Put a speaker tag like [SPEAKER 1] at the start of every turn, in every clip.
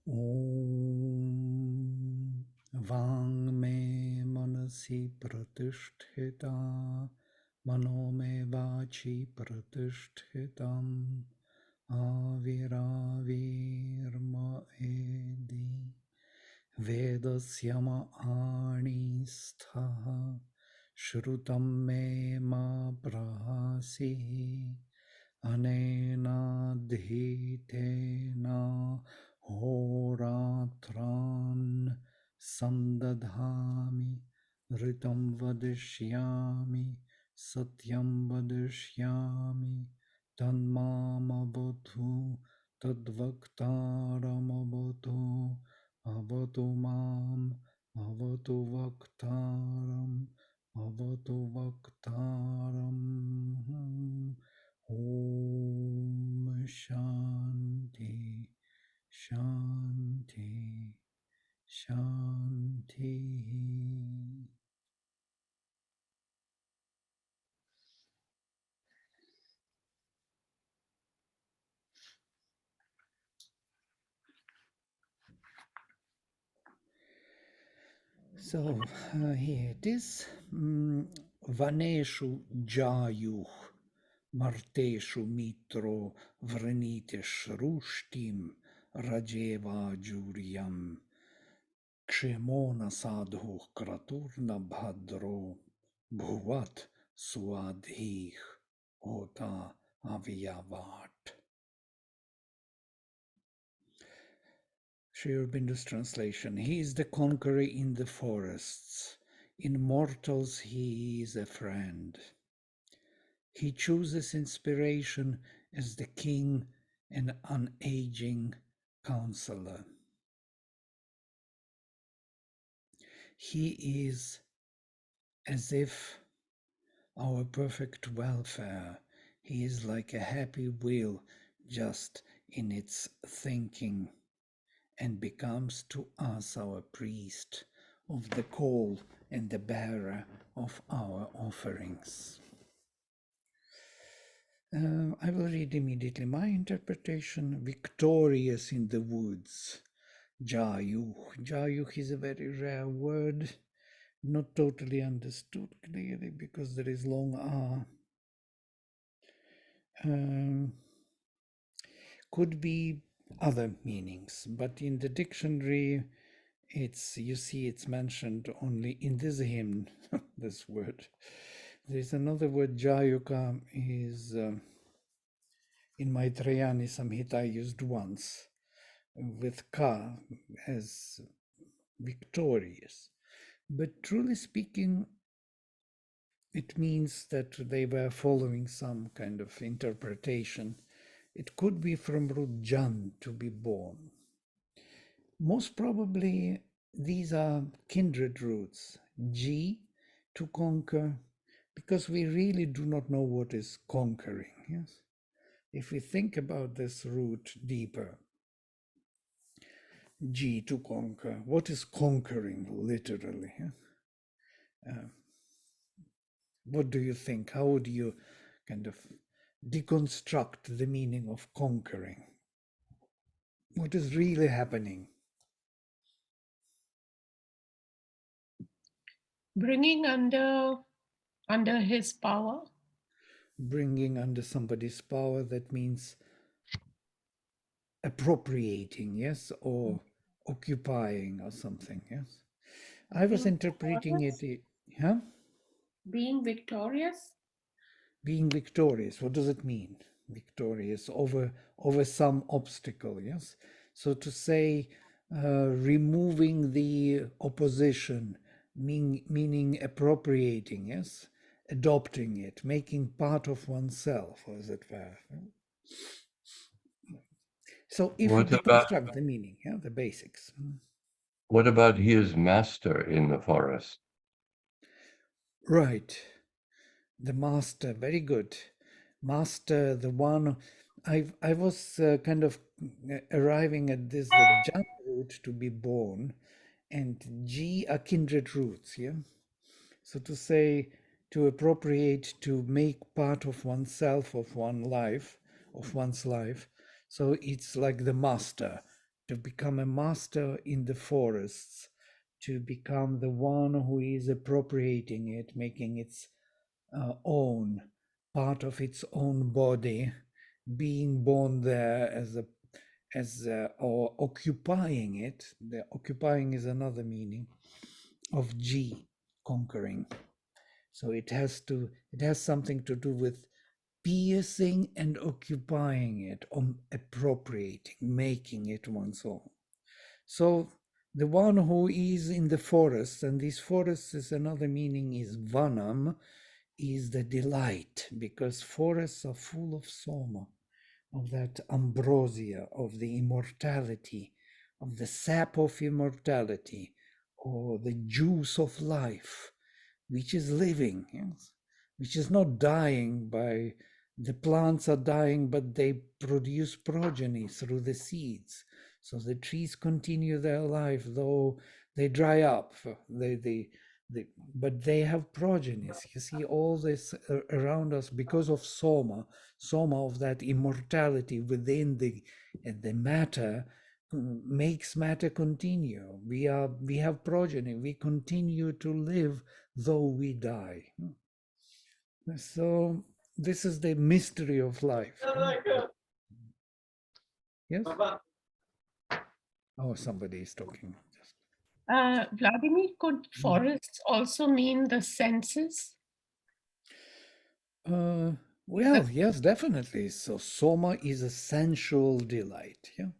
[SPEAKER 1] Om Vang me manasi pratisthita mano me vachi pratishthitam Aviravirma edi Vedasyama anistha Shrutam me ma prahasi Anena dhitena horatran sandadhami ritam vadishyami satyam vadishyami tanmamavadhu tadvaktaramavadhu avatu mam avatu vaktaram avatu vaktaram. Om Shanti, Shanti, Shanti. So here it is. Vaneshu Jayuh Marteshu Mitro Vrenitish Rushtim Rajeva Juryam Kshemona Sadhu Kraturna Bhadro Bhuvat Swadhih Ota Avyavat. Sri Aurobindo's translation. He is the conqueror in the forests. In mortals he is a friend. He chooses inspiration as the king and unaging counselor. He is as if our perfect welfare. He is like a happy wheel just in its thinking, and becomes to us our priest of the call and the bearer of our offerings. I will read immediately my interpretation. Victorious in the woods. Jayuh. Jayuh is a very rare word, not totally understood clearly because there is long R. Could be other meanings, but in the dictionary, it's mentioned only in this hymn, this word. There's another word, Jayuka, is in Maitrayani Samhita used once with ka as victorious. But truly speaking, it means that they were following some kind of interpretation. It could be from root jan, to be born. Most probably these are kindred roots. G, to conquer, because we really do not know what is conquering. Yes, if we think about this root deeper, G, to conquer, what is conquering literally? What do you think? How would you kind of deconstruct the meaning of conquering? What is really happening?
[SPEAKER 2] Bringing under his power.
[SPEAKER 1] Bringing under somebody's power, that means appropriating, yes, or occupying or something, yes. I was
[SPEAKER 2] Being
[SPEAKER 1] interpreting it,
[SPEAKER 2] victorious.
[SPEAKER 1] huh?
[SPEAKER 2] Being victorious.
[SPEAKER 1] Being victorious, what does it mean? Victorious over some obstacle, yes. So to say removing the opposition, meaning appropriating, yes, adopting it, making part of oneself, as it were. So if we
[SPEAKER 3] What about
[SPEAKER 1] deconstruct the meaning, yeah, the basics.
[SPEAKER 3] what about his master in the forest?
[SPEAKER 1] Right. The master, very good. Master, the one. I was kind of arriving at this, the Jan root to be born, and G are kindred roots, yeah? So to say, to appropriate, to make part of oneself, of one's life. So it's like the master, to become a master in the forests, to become the one who is appropriating it, making its own, part of its own body, being born there or occupying it. The occupying is another meaning of G, conquering. So it has something to do with piercing and occupying it, appropriating, making it one's own. So the one who is in the forest, and these forests is another meaning is vanam, is the delight, because forests are full of soma, of that ambrosia, of the immortality, of the sap of immortality, or the juice of life, which is living, yes, which is not dying by the plants are dying, but they produce progeny through the seeds. So the trees continue their life, though they dry up. But they have progenies. You see all this around us because of soma of that immortality within the matter makes matter continue. We have progeny. We continue to live though we die. So this is the mystery of life. Yes? Oh, somebody is talking.
[SPEAKER 2] Vladimir, could forests also mean the senses?
[SPEAKER 1] Well, yes, definitely. So soma is a sensual delight. Yeah.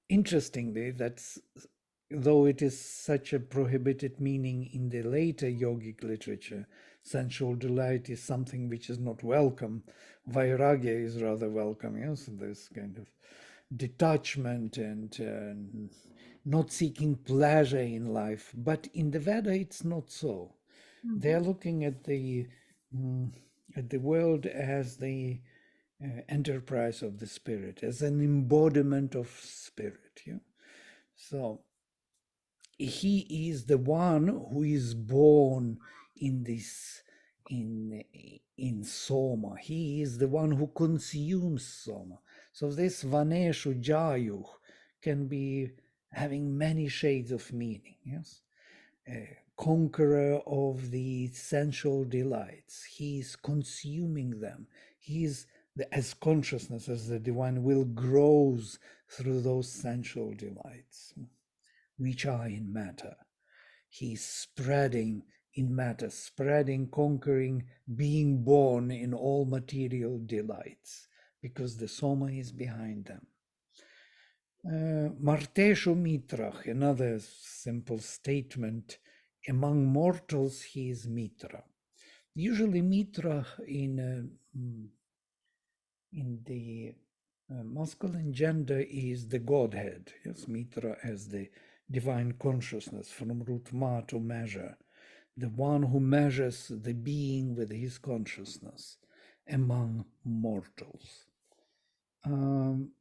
[SPEAKER 1] Interestingly, though it is such a prohibited meaning in the later yogic literature, sensual delight is something which is not welcome. Vairagya is rather welcome. Yes, this kind of detachment and not seeking pleasure in life. But in the Veda, it's not so. They're looking at the world as the enterprise of the spirit, as an embodiment of spirit. Yeah? So he is the one who is born in this in soma. He is the one who consumes soma. So this vaneshu jayuh can be having many shades of meaning. Yes, conqueror of the sensual delights. He is consuming them. He is as consciousness as the divine will grows through those sensual delights, which are in matter. He's spreading in matter, spreading, conquering, being born in all material delights, because the soma is behind them. Marteshu Mitrach, another simple statement. Among mortals, he is Mitra. Usually, Mitra in the masculine gender is the Godhead. Yes, Mitra as the divine consciousness, from root ma, to measure, the one who measures the being with his consciousness among mortals.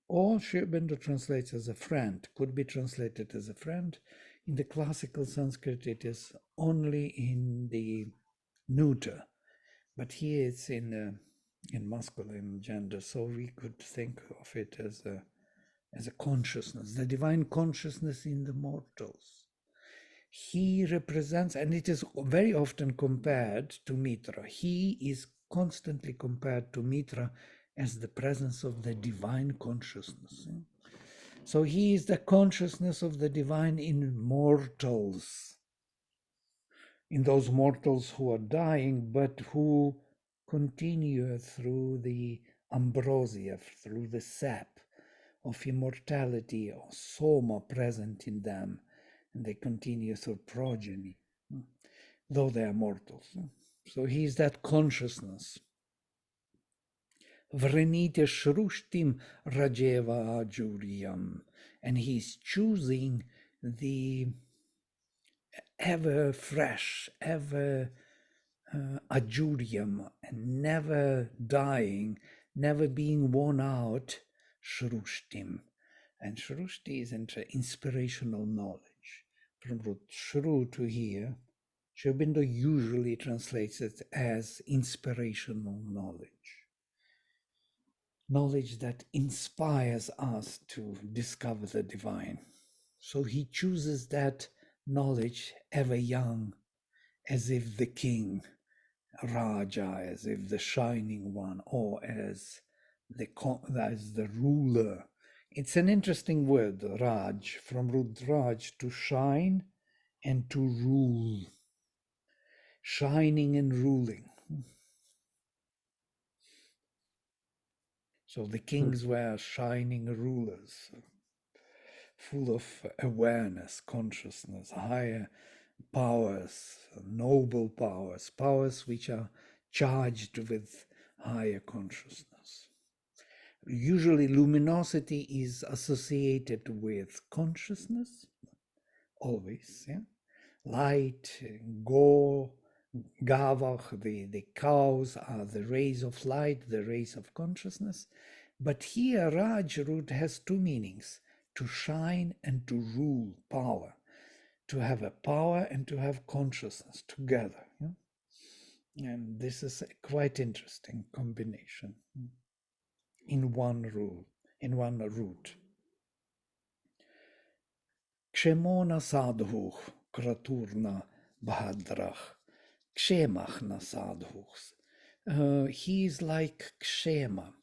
[SPEAKER 1] Or Sri Aurobindo translates as a friend, could be translated as a friend. In the classical Sanskrit, it is only in the neuter, but here it's in masculine gender, so we could think of it as a consciousness, the divine consciousness in the mortals. He represents, and it is very often compared to Mitra. He is constantly compared to Mitra as the presence of the divine consciousness. So he is the consciousness of the divine in mortals, in those mortals who are dying, but who continue through the ambrosia, through the sap of immortality or soma present in them, and they continue through progeny, though they are mortals. So he is that consciousness. Vrenite shrushtim rajeva ajuriyam, and he's choosing the ever fresh, ever ajurium, and never dying, never being worn out, shrushtim. And shrushti is inspirational knowledge. From root shru, to hear, Sri Aurobindo usually translates it as inspirational knowledge. knowledge that inspires us to discover the divine. So he chooses that knowledge ever young, as if the king, Raja, as if the shining one, or as the ruler. It's an interesting word, Raj, from root Raj, to shine and to rule. Shining and ruling. So the kings were shining rulers, full of awareness, consciousness, higher powers, noble powers, powers which are charged with higher consciousness. Usually luminosity is associated with consciousness, always, yeah? Light, go, gavach, the cows are the rays of light, the rays of consciousness. But here Raj root has two meanings, to shine and to rule, power, to have a power and to have consciousness together. Yeah? And this is a quite interesting combination in one rule, in one root. Kshemona sadhuch kraturna bhadrach, kshemach na sadhuchs. He is like kshema,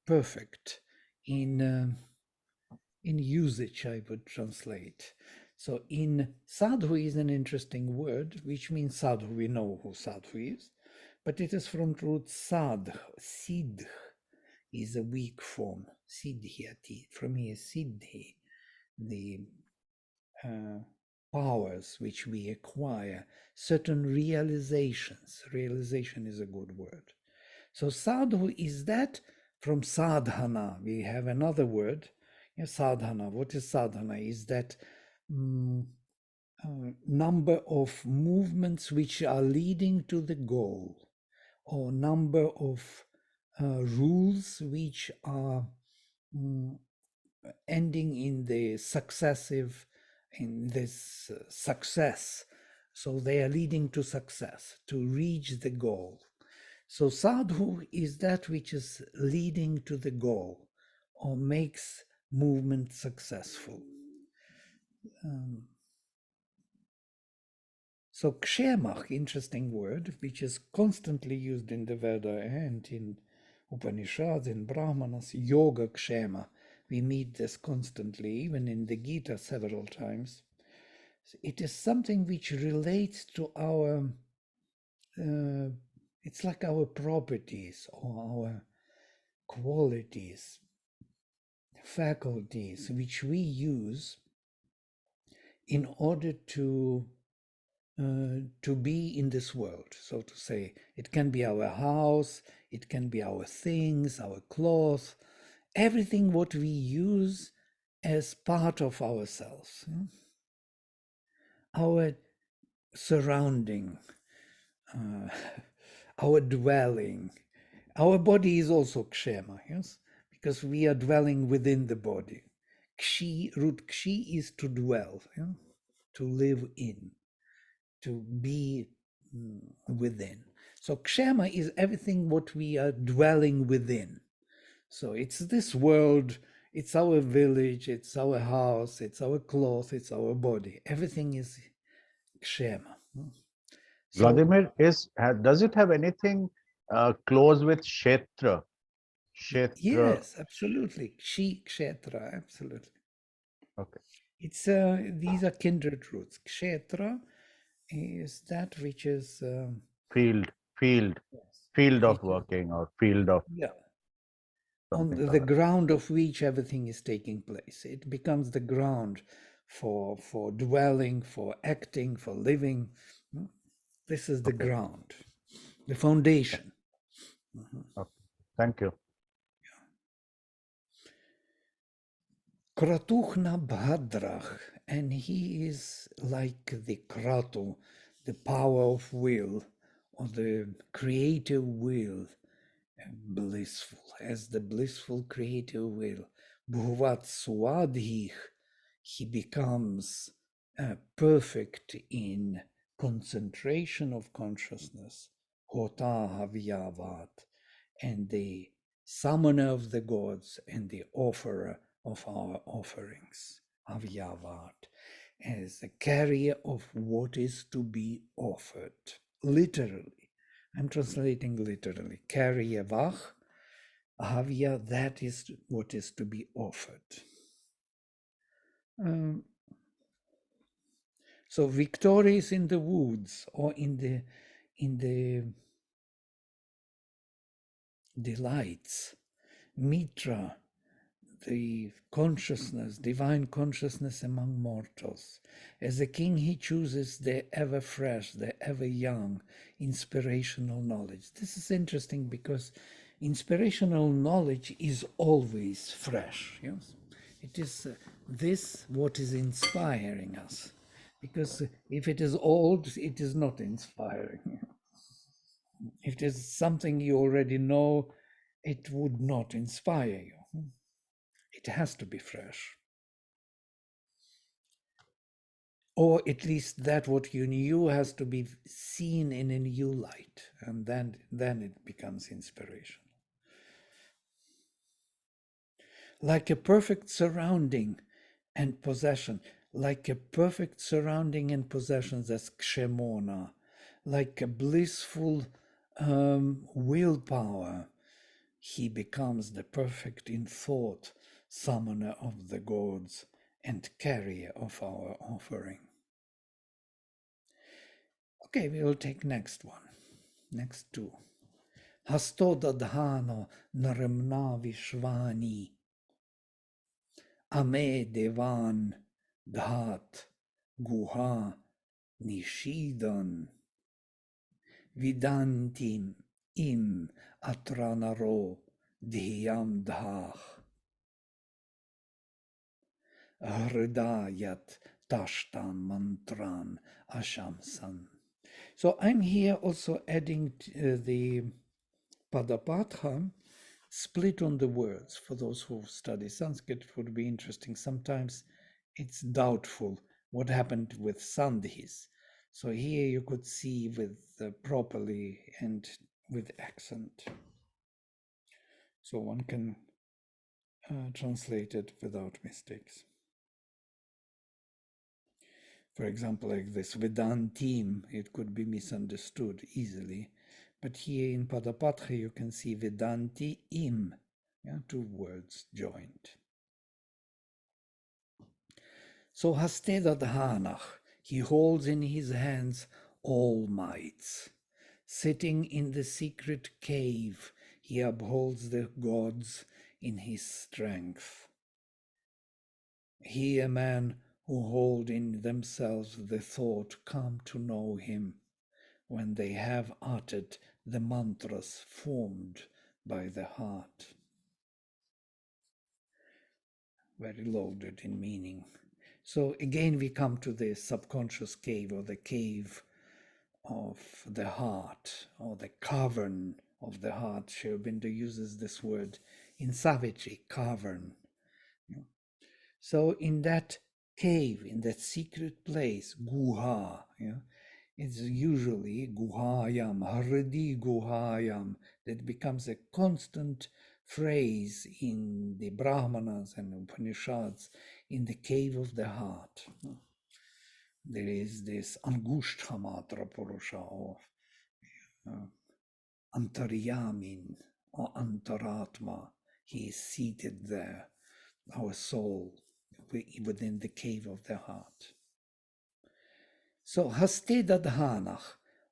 [SPEAKER 1] perfect in usage, I would translate. So in sadhu is an interesting word, which means sadhu. We know who sadhu is, but it is from root sadh. Siddh is a weak form. Siddhyati, from here siddhi, the powers which we acquire, certain realizations. Realization is a good word. So sadhu is that. From sadhana, we have another word. Yeah, sadhana. What is sadhana? Is that number of movements which are leading to the goal, or number of rules which are ending in the successive, in this success. So they are leading to success, to reach the goal. So sadhu is that which is leading to the goal or makes movement successful. So kshemach, interesting word, which is constantly used in the Veda and in Upanishads, in Brahmanas, yoga kshema. We meet this constantly, even in the Gita several times. It is something which relates to our, it's like our properties or our qualities, faculties, which we use in order to be in this world, so to say. It can be our house, it can be our things, our clothes, everything what we use as part of ourselves. Our surrounding, our dwelling. Our body is also kshema, yes? Because we are dwelling within the body. Kshi, root kshi is to dwell, yeah? To live in, to be within. So kshema is everything what we are dwelling within. So it's this world, it's our village, it's our house, it's our cloth, it's our body. Everything is kshema. So
[SPEAKER 4] Vladimir, does it have anything close with Kshetra? Kshetra.
[SPEAKER 1] yes, absolutely. Kshi, kshetra, absolutely.
[SPEAKER 4] Okay.
[SPEAKER 1] It's these are kindred roots. Kshetra is that which is
[SPEAKER 4] Field, field,
[SPEAKER 1] yes,
[SPEAKER 4] field of
[SPEAKER 1] which is,
[SPEAKER 4] working or field of
[SPEAKER 1] yeah, on
[SPEAKER 4] something.
[SPEAKER 1] the ground of which everything is taking place. It becomes the ground for dwelling, for acting, for living. This is the
[SPEAKER 4] Okay.
[SPEAKER 1] ground, the foundation.
[SPEAKER 4] Okay. Thank you.
[SPEAKER 1] Kratuchna Bhadrach, and he is like the Kratu, the power of will, or the creative will, blissful, as the blissful creative will. Bhuvat Swadhich, he becomes perfect in concentration of consciousness. Hota Havyavat, and the summoner of the gods and the offerer of our offerings, Avyavat, as the carrier of what is to be offered. Literally, I'm translating literally. Carrier vach, Avya, that is what is to be offered. So victories in the woods or in the delights, Mitra, the consciousness, divine consciousness among mortals. As a king, he chooses the ever fresh, the ever young, inspirational knowledge. This is interesting because inspirational knowledge is always fresh. Yes, it is this what is inspiring us. Because if it is old, it is not inspiring. If it is something you already know, it would not inspire you. It has to be fresh. Or at least that what you knew has to be seen in a new light, and then it becomes inspiration. Like a perfect surrounding and possession, like a perfect surrounding and possessions as kshemona, like a blissful willpower, he becomes the perfect in thought, summoner of the gods and carrier of our offering. Okay, we will take next one. Next two. Hastodadhano naramna vishvani. Ame devan dhat guha nishidan. Vidantim im atranaro dhyam dhah. Hridayat tashtan mantran ashamsan. So I'm here also adding the Padapatha split on the words. For those who study Sanskrit, it would be interesting. Sometimes it's doubtful what happened with sandhis. So here you could see with properly and with accent. So one can translate it without mistakes. For example, like this Vedantim, it could be misunderstood easily. But here in Padapatha, you can see Vedanti im, two words joined. So Hastedadhanach, he holds in his hands all mights. Sitting in the secret cave, he upholds the gods in his strength. He, a man who hold in themselves the thought, come to know him when they have uttered the mantras formed by the heart. Very loaded in meaning. So again, we come to the subconscious cave, or the cave of the heart, or the cavern of the heart. Sri Aurobindo uses this word in Savitri, cavern. So in that cave, in that secret place, guha, it's usually guhayam, haradi guhayam, that becomes a constant phrase in the Brahmanas and Upanishads, in the cave of the heart. There is this Angushthamatra Purusha, or Antaryamin, or Antaratma. He is seated there, our soul, within the cave of the heart. So Hastedadhanach,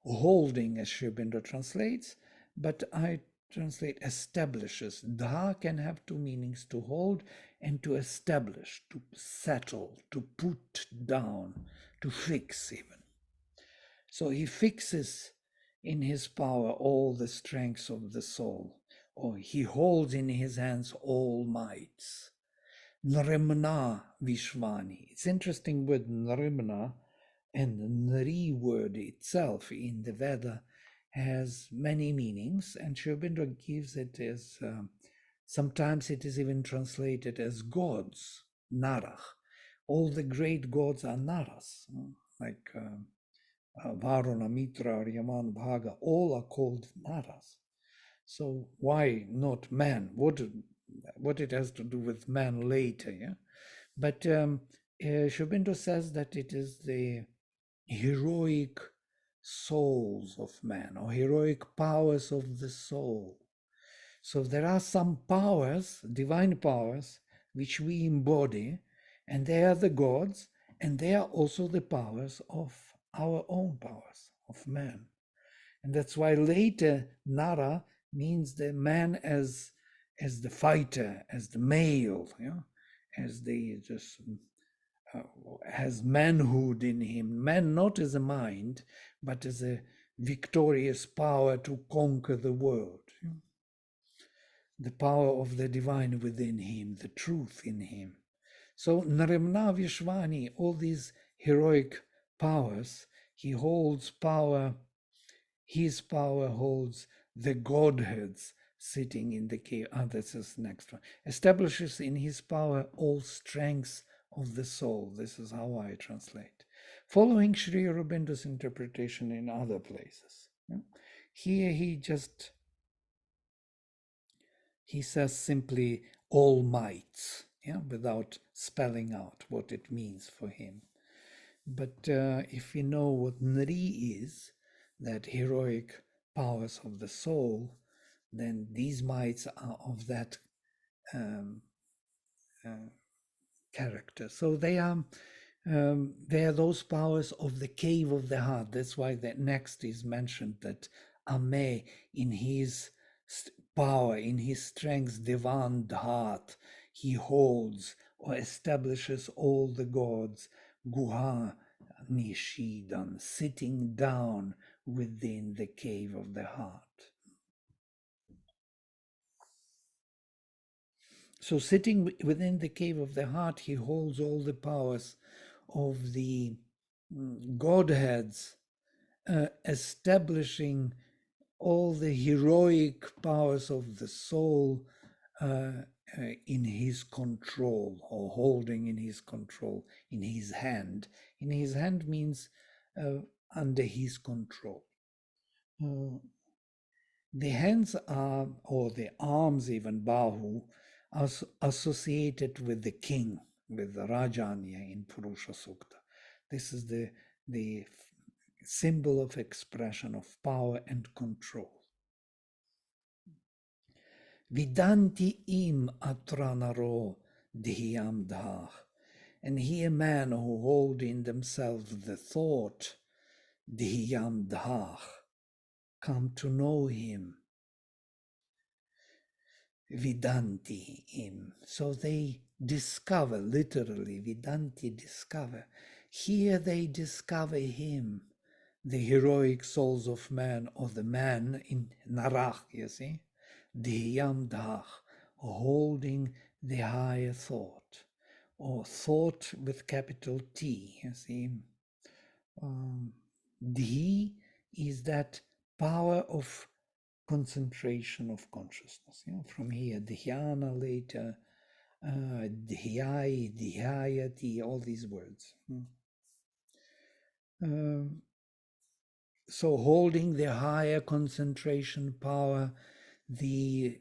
[SPEAKER 1] holding, as Sri Aurobindo translates, but I translate establishes. Dha can have two meanings: to hold and to establish, to settle, to put down, to fix even. So he fixes in his power all the strengths of the soul, or he holds in his hands all mights. Nrimna Vishvani. It's interesting with Nrimna, and the Nri word itself in the Veda has many meanings, and Sri Aurobindo gives it as, sometimes it is even translated as gods, Narach. All the great gods are Naras, like Varuna, Mitra, Yaman, Bhaga, all are called Naras. So why not man? What it has to do with man later? Yeah, but Sri Aurobindo says that it is the heroic souls of man or heroic powers of the soul. So there are some powers, divine powers, which we embody, and they are the gods, and they are also the powers of our own powers of man. And that's why later Nara means the man as the fighter, as the male, you know, as the just has manhood in him. Man not as a mind, but as a victorious power to conquer the world. You know? The power of the divine within him, the truth in him. So Narayana Vishwani, all these heroic powers, he holds power. His power holds the Godheads sitting in the cave. This is the next one. Establishes in his power all strengths of the soul. This is how I translate. Following Sri Aurobindo's interpretation in other places. Here he says simply all mights, without spelling out what it means for him. But if we know what Nri is, that heroic powers of the soul, then these mights are of that character. So they are those powers of the cave of the heart. That's why the next is mentioned that Ame, in his power, in his strength, divine heart, he holds or establishes all the gods, Guha Nishidan, sitting down within the cave of the heart. So sitting within the cave of the heart, he holds all the powers of the Godheads, establishing all the heroic powers of the soul in his control, or holding in his control, in his hand. In his hand means under his control. The hands are, or the arms even, Bahu, are associated with the king, with the Rajanya in Purusha Sukta. This is the symbol of expression of power and control. Vidanti im atranaro dhyam dhah. And here man who hold in themselves the thought, dhyam dhah, come to know him. Vidanti im. So they discover, literally, Vidanti, discover. Here they discover him, the heroic souls of man, or the man in Narach, you see, Dhyam Dhah, holding the higher thought, or thought with capital T, you see. Dhi is that power of concentration of consciousness. From here, dhyana later, dhyai, dhyayati, all these words. So holding the higher concentration power, the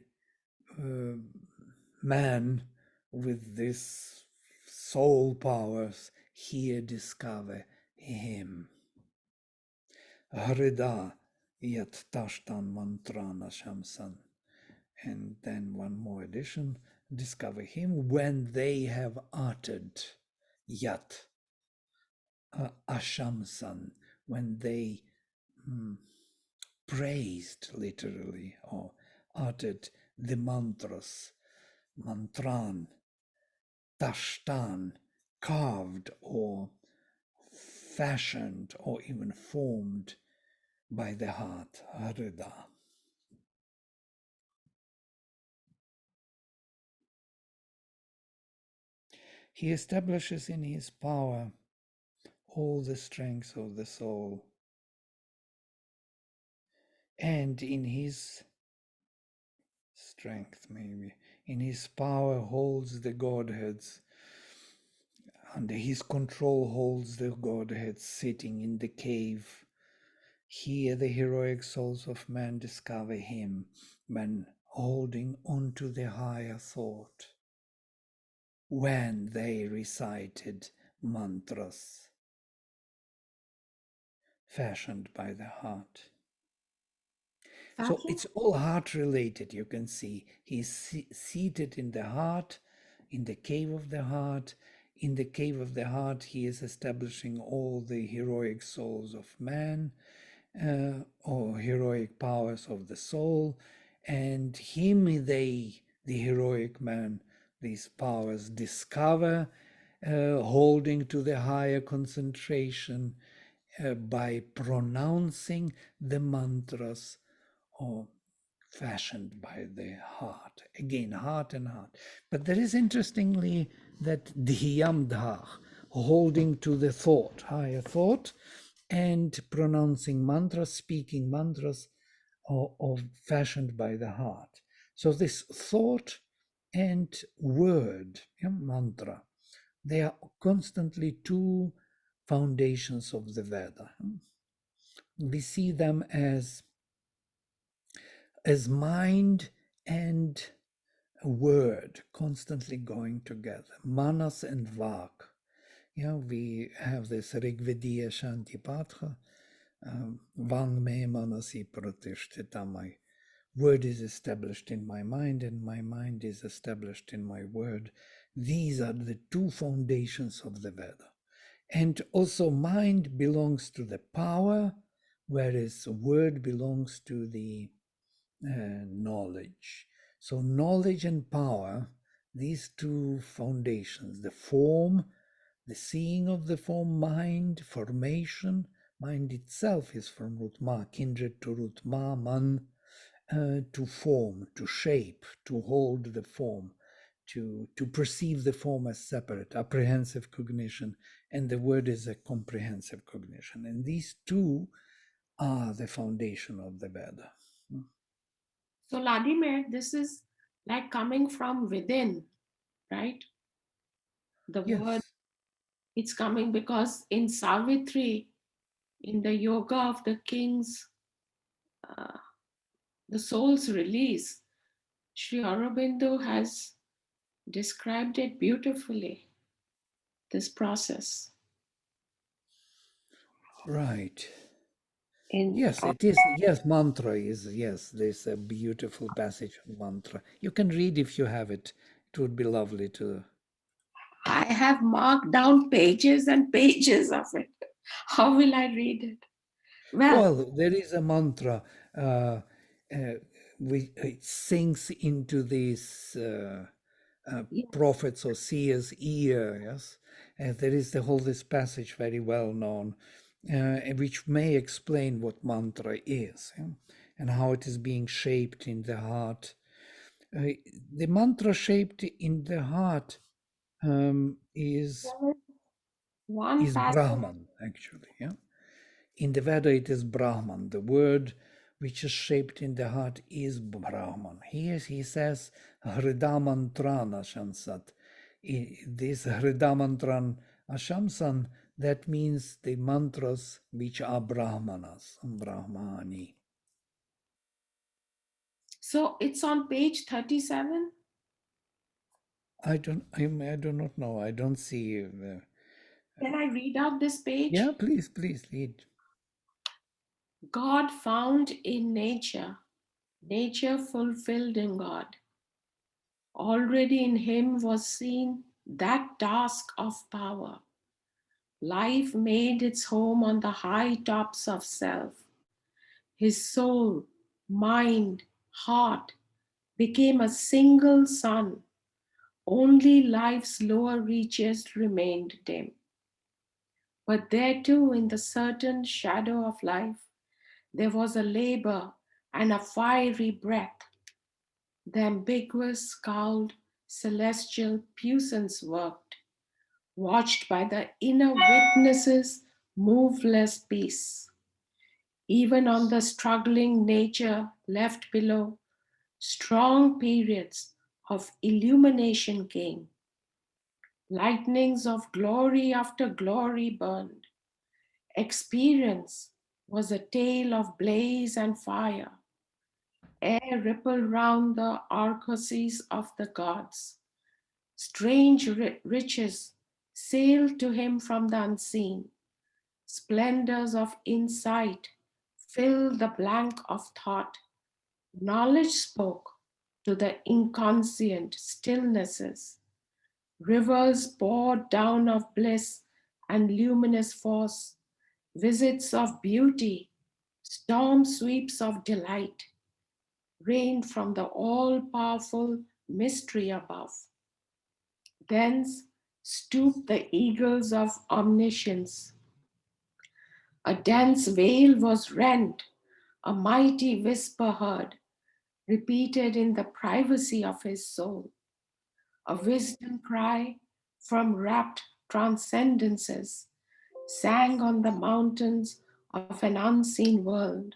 [SPEAKER 1] man with this soul powers here discover him. Hrida yat tashtan mantrana shamsan. And then one more addition, discover him when they have uttered yat ashamsan, when they praised, literally, or uttered the mantras, mantran, tashtan, carved or fashioned or even formed by the heart, Hrida. He establishes in his power all the strengths of the soul, and in his strength, maybe, in his power holds the Godheads, under his control holds the Godheads sitting in the cave. Here the heroic souls of man discover him, when holding on to the higher thought, when they recited mantras fashioned by the heart. So it's all heart related. You can see he's seated in the heart, in the cave of the heart. In the cave of the heart, he is establishing all the heroic souls of man, or heroic powers of the soul. And him, the heroic man, these powers discover, holding to the higher concentration by pronouncing the mantras or fashioned by the heart. Again, heart and heart. But there is interestingly that dhyamdhar, holding to the thought, higher thought, and pronouncing mantras, speaking mantras of fashioned by the heart. So this thought and word, mantra, they are constantly two foundations of the Veda. We see them as mind and word constantly going together, manas and vak. We have this Rigvediya Shanti Patra, Vang me manasi pratishtita. My word is established in my mind, and my mind is established in my word. These are the two foundations of the Veda. And also mind belongs to the power, whereas word belongs to the knowledge. So knowledge and power, these two foundations, the form, the seeing of the form, mind, formation. Mind itself is from root ma, kindred to root ma, man, to form, to shape, to hold the form, to perceive the form as separate, apprehensive cognition, and the word is a comprehensive cognition. And these two are the foundation of the Veda.
[SPEAKER 2] So, Vladimir, this is like coming from within, right? The
[SPEAKER 1] Yes.
[SPEAKER 2] word, it's coming because in Savitri, in the yoga of the kings, the soul's release, Sri Aurobindo has described it beautifully, this process.
[SPEAKER 1] Right.
[SPEAKER 2] In
[SPEAKER 1] Yes, it is. Yes, mantra is. Yes, there's a beautiful passage on mantra. You can read if you have it. It would be lovely to.
[SPEAKER 2] I have marked down pages and pages of it. How will I read it?
[SPEAKER 1] Well, there is a mantra. It sinks into this prophet's or seer's ear. Yes, there is this passage very well known, which may explain what mantra is, and how it is being shaped in the heart. The mantra shaped in the heart is Brahman, actually. Yeah, in the Veda it is Brahman. The word which is shaped in the heart is Brahman. Here he says Hridamantran Ashamsat. This Hridamantran Ashamsan, that means the mantras which are Brahmanas, Brahmani.
[SPEAKER 2] So it's on page 37.
[SPEAKER 1] I do not know. I don't see.
[SPEAKER 2] Can I read out this page?
[SPEAKER 1] Yeah, please read.
[SPEAKER 2] God found in nature, nature fulfilled in God. Already in him was seen that task of power. Life made its home on the high tops of self. His soul, mind, heart became a single sun. Only life's lower reaches remained dim. But there too, in the certain shadow of life, there was a labor and a fiery breath. The ambiguous, scowled, celestial puissance worked, watched by the inner witnesses, moveless peace. Even on the struggling nature left below, strong periods of illumination came. Lightnings of glory after glory burned. Experience was a tale of blaze and fire. Air rippled round the argosies of the gods. Strange riches sailed to him from the unseen. Splendors of insight filled the blank of thought. Knowledge spoke to the inconscient stillnesses. Rivers poured down of bliss and luminous force, visits of beauty, storm sweeps of delight, rained from the all powerful mystery above. Thence stooped the eagles of omniscience. A dense veil was rent, a mighty whisper heard, repeated in the privacy of his soul. A wisdom cry from rapt transcendences sang on the mountains of an unseen world.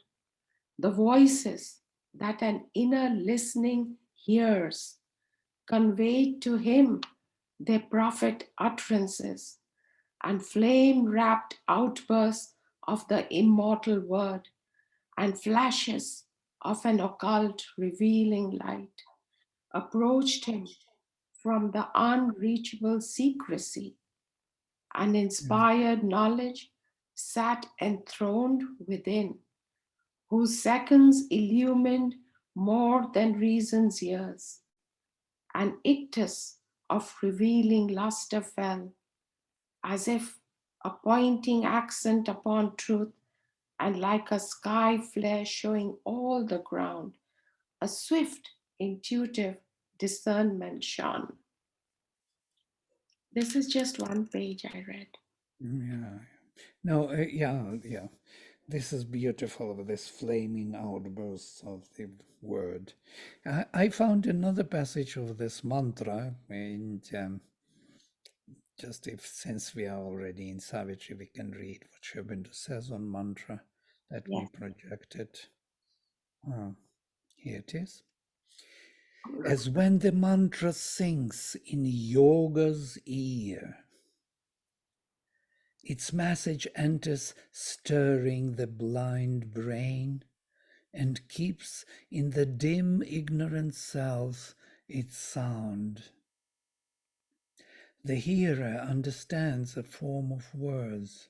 [SPEAKER 2] The voices that an inner listening hears conveyed to him their prophet utterances and flame wrapped outbursts of the immortal word and flashes of an occult revealing light approached him from the unreachable secrecy, and inspired knowledge sat enthroned within, whose seconds illumined more than reason's years. An ictus of revealing luster fell, as if a pointing accent upon truth, and like a sky flare showing all the ground, a swift, intuitive discernment shone. This is just one page I read.
[SPEAKER 1] Yeah. No, yeah. This is beautiful, this flaming outbursts of the word. I found another passage of this mantra, and just if since we are already in Savitri, we can read what Shobindu says on mantra that we
[SPEAKER 2] Yes.
[SPEAKER 1] projected. Here it is. As when the mantra sings in yoga's ear, its message enters, stirring the blind brain, and keeps in the dim, ignorant self its sound. The hearer understands the form of words,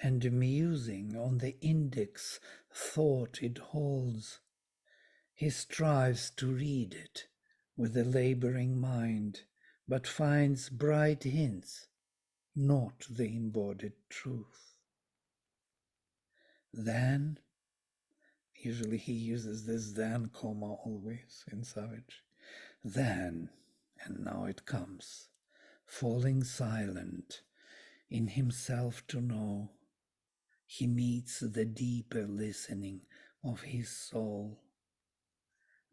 [SPEAKER 1] and musing on the index thought it holds, he strives to read it with a laboring mind, but finds bright hints, not the embodied truth. Then, usually he uses this then comma always in Savage. Then, and now it comes, falling silent in himself to know, he meets the deeper listening of his soul.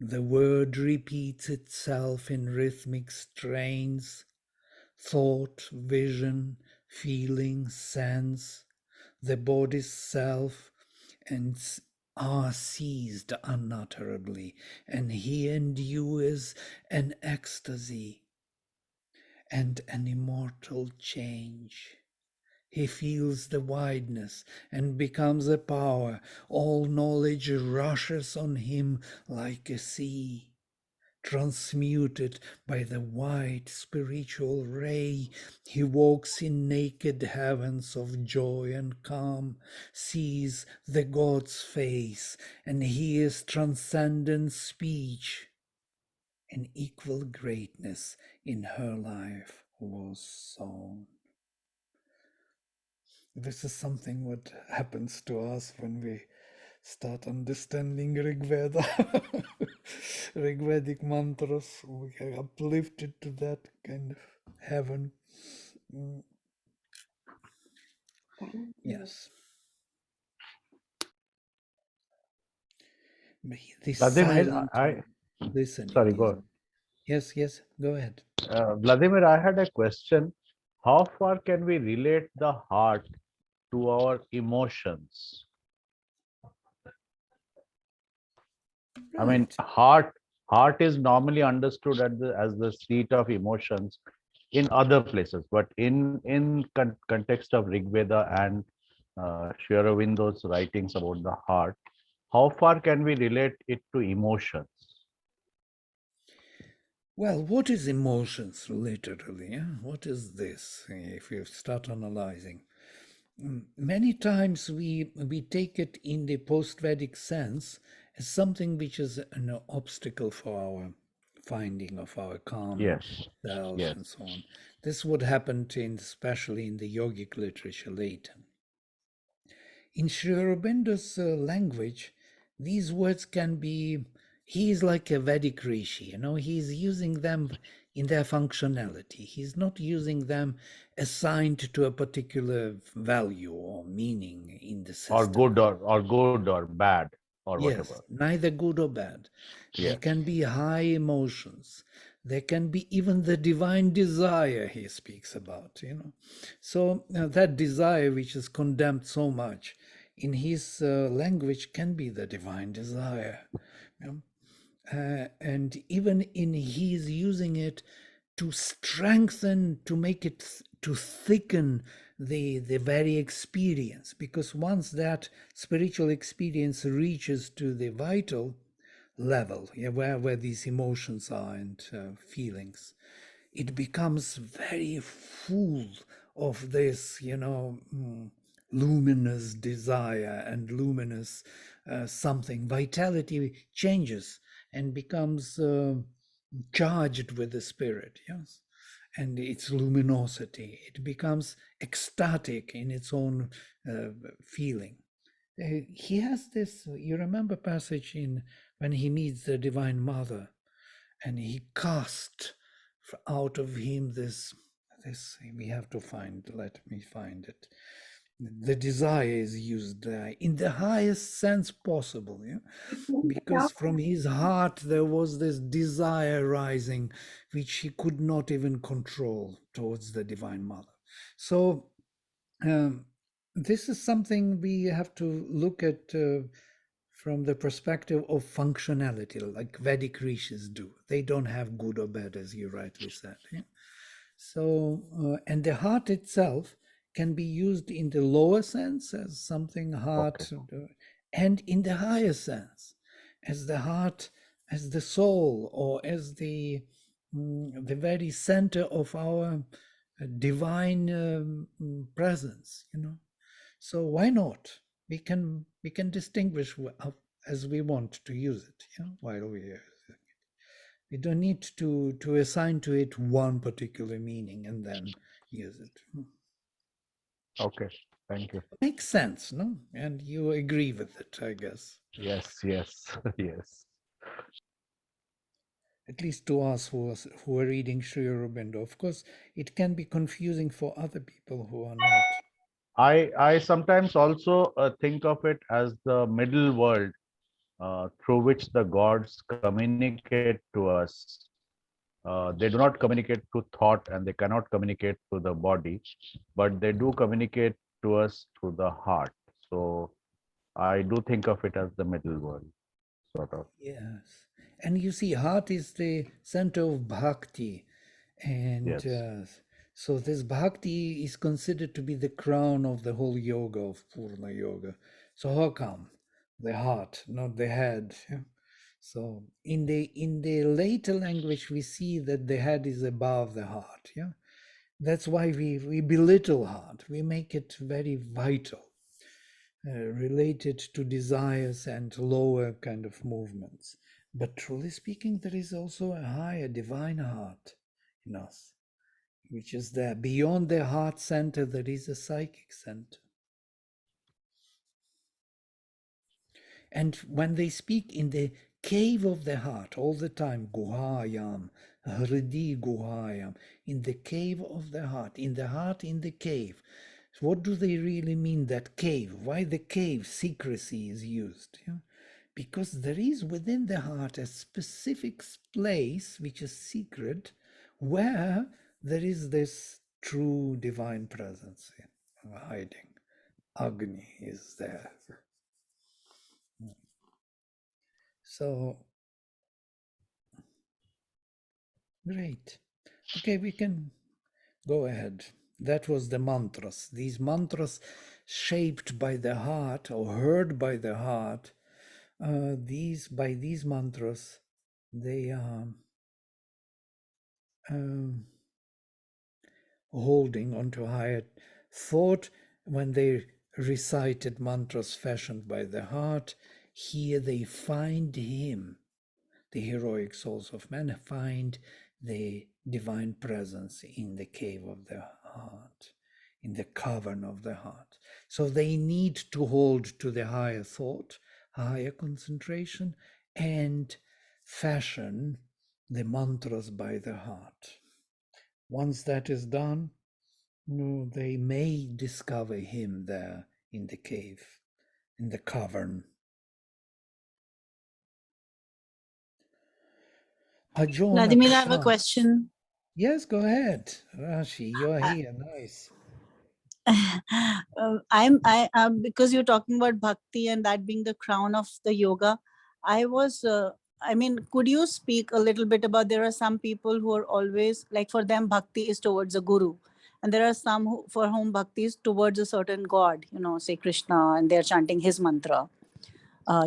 [SPEAKER 1] The word repeats itself in rhythmic strains, thought, vision, feeling, sense, the body's self, and are seized unutterably, and he endures an ecstasy and an immortal change. He feels the wideness and becomes a power. All knowledge rushes on him like a sea. Transmuted by the white spiritual ray, he walks in naked heavens of joy and calm, sees the God's face, and hears transcendent speech. An equal greatness in her life was sown. This is something what happens to us when we start understanding Rig Veda. Rigvedic mantras, we are uplifted to that kind of heaven.
[SPEAKER 2] Thank you.
[SPEAKER 1] Yes. The
[SPEAKER 4] Vladimir,
[SPEAKER 1] silent listening.
[SPEAKER 4] sorry, go ahead.
[SPEAKER 1] Yes, go ahead.
[SPEAKER 4] Vladimir, I had a question. How far can we relate the heart to our emotions? I mean,
[SPEAKER 1] Right.
[SPEAKER 4] heart is normally understood as the seat of emotions in other places, but in context of Rig Veda and Sri Aurobindo's writings about the heart, how far can we relate it to emotions?
[SPEAKER 1] Well, what is emotions literally? What is this? If you start analyzing, many times we take it in the post-Vedic sense as something which is an obstacle for our finding of our calm
[SPEAKER 4] Yes,
[SPEAKER 1] self
[SPEAKER 4] yes.
[SPEAKER 1] and so on. This would happen especially in the yogic literature later. In Sri Aurobindo's language, these words can be, he is like a Vedic rishi, he's using them in their functionality. He's not using them assigned to a particular value or meaning in the
[SPEAKER 4] Or
[SPEAKER 1] system.
[SPEAKER 4] good or good or bad or whatever.
[SPEAKER 1] Yes, neither good or bad. They
[SPEAKER 4] Yes.
[SPEAKER 1] can be high emotions. There can be even the divine desire he speaks about. So that desire which is condemned so much in his language can be the divine desire. you know. And even in he's using it to strengthen, to make it, to thicken the very experience, because once that spiritual experience reaches to the vital level, where these emotions are and feelings, it becomes very full of this, luminous desire and luminous something. Vitality changes and becomes charged with the spirit, yes, and its luminosity. It becomes ecstatic in its own feeling. He has this, you remember passage in when he meets the Divine Mother, and he cast out of him this we have to find, let me find it. The desire is used in the highest sense possible, because from his heart there was this desire rising which he could not even control towards the Divine Mother. So um, this is something we have to look at from the perspective of functionality, like Vedic rishis do. They don't have good or bad, as you rightly said. So, and the heart itself can be used in the lower sense as something heart, and in the higher sense as the heart, as the soul, or as the very center of our divine presence. So why not? We can distinguish as we want to use it, while we use it. We don't need to assign to it one particular meaning and then use it.
[SPEAKER 4] Okay. Thank you.
[SPEAKER 1] Makes sense, no? And you agree with it, I guess.
[SPEAKER 4] Yes, yes, yes.
[SPEAKER 1] At least to us who are reading Sri Aurobindo. Of course, it can be confusing for other people who are not.
[SPEAKER 4] I sometimes also think of it as the middle world through which the gods communicate to us. They do not communicate through thought and they cannot communicate through the body, but they do communicate to us through the heart. So I do think of it as the middle world, sort of.
[SPEAKER 1] Yes. And you see, heart is the center of bhakti. And
[SPEAKER 4] Yes.
[SPEAKER 1] so this bhakti is considered to be the crown of the whole yoga, of Purna Yoga. So how come? The heart, not the head. So in the later language, we see that the head is above the heart. That's why we belittle heart. We make it very vital, related to desires and lower kind of movements. But truly speaking, there is also a higher divine heart in us, which is there. Beyond the heart center, there is a psychic center. And when they speak in the cave of the heart all the time, Guhayam, Hridi Guhayam, in the cave of the heart, in the cave. What do they really mean, that cave? Why the cave secrecy is used? Because there is within the heart a specific place which is secret, where there is this true divine presence hiding. Agni is there. So, great. Okay, we can go ahead. That was the mantras. These mantras, shaped by the heart or heard by the heart, By these mantras, they are holding onto higher thought. When they recited mantras fashioned by the heart, here they find him. The heroic souls of men find the divine presence in the cave of the heart, in the cavern of the heart. So they need to hold to the higher thought, higher concentration, and fashion the mantras by the heart. Once that is done, they may discover him there in the cave, in the cavern.
[SPEAKER 5] Vladimir, I have a question.
[SPEAKER 1] Yes, go ahead, Rashi. You're here. Nice.
[SPEAKER 5] Because you're talking about bhakti and that being the crown of the yoga. Could you speak a little bit about, there are some people who are always like, for them bhakti is towards a guru, and there are some for whom bhakti is towards a certain god, say Krishna, and they're chanting his mantra. Hare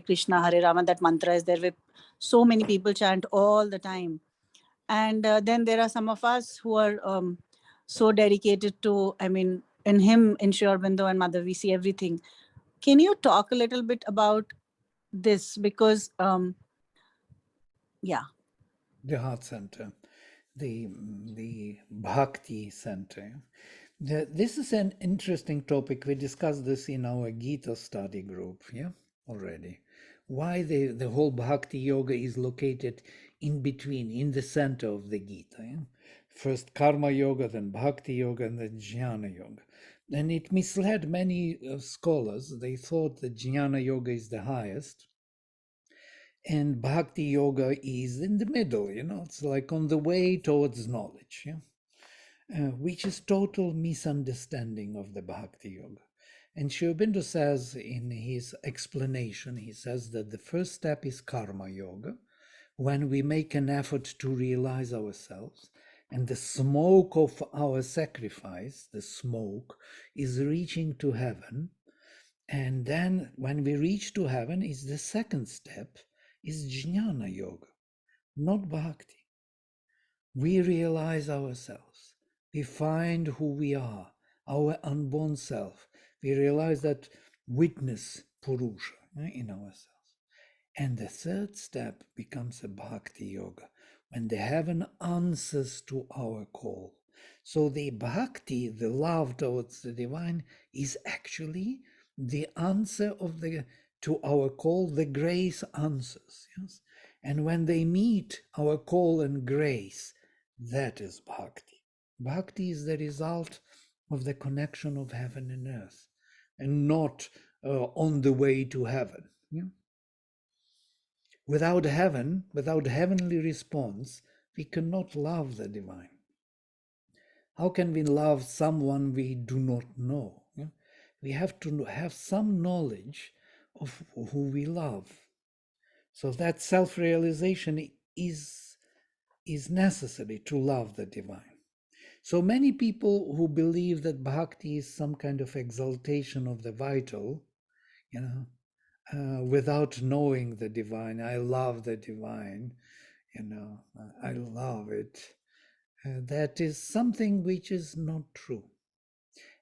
[SPEAKER 5] Krishna, Hare Rama, that mantra is there with so many people chant all the time. And then there are some of us who are so dedicated to, in him, in Sri Aurobindo and Mother, we see everything. Can you talk a little bit about this? Because,
[SPEAKER 1] The heart center, the bhakti center. This is an interesting topic. We discussed this in our Gita study group, already. Why the whole bhakti yoga is located in between, in the center of the Gita. First karma yoga, then bhakti yoga, and then jnana yoga. And it misled many scholars. They thought that jnana yoga is the highest, and bhakti yoga is in the middle. It's like on the way towards knowledge. Which is total misunderstanding of the bhakti yoga. And Sri Aurobindo says in his explanation, he says that the first step is karma yoga, when we make an effort to realize ourselves, and the smoke of our sacrifice, the smoke, is reaching to heaven. And then when we reach to heaven, is the second step, is jnana yoga, not bhakti. We realize ourselves. We find who we are, our unborn self. We realize that witness Purusha in ourselves. And the third step becomes a bhakti yoga, when the heaven answers to our call. So the bhakti, the love towards the divine, is actually the answer to our call. The grace answers. Yes? And when they meet our call and grace, that is bhakti. Bhakti is the result of the connection of heaven and earth, and not on the way to heaven. Without heaven, without heavenly response, we cannot love the divine. How can we love someone we do not know? We have to have some knowledge of who we love. So that self-realization is necessary to love the divine. So many people who believe that bhakti is some kind of exaltation of the vital, without knowing the divine, I love the divine, I love it. That is something which is not true.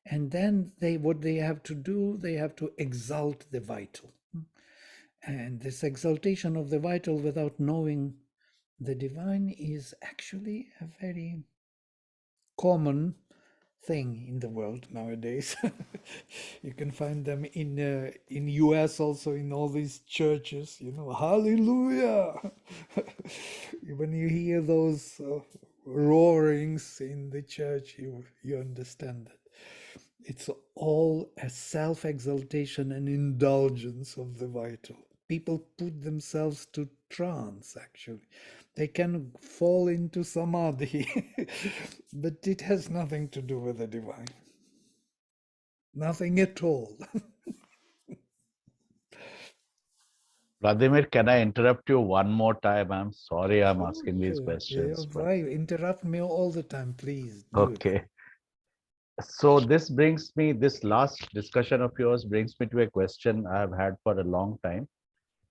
[SPEAKER 1] And then what they have to do, they have to exalt the vital. And this exaltation of the vital without knowing the divine is actually a very common thing in the world nowadays. You can find them in US also, in all these churches, hallelujah. When you hear those roarings in the church, you understand that it's all a self-exaltation and indulgence of the vital. People put themselves to trance, actually. They can fall into samadhi, but it has nothing to do with the divine. Nothing at all.
[SPEAKER 4] Vladimir, can I interrupt you one more time? I'm sorry I'm asking these questions.
[SPEAKER 1] Why? Interrupt me all the time, please. Do it.
[SPEAKER 4] Okay. So this last discussion of yours brings me to a question I have had for a long time.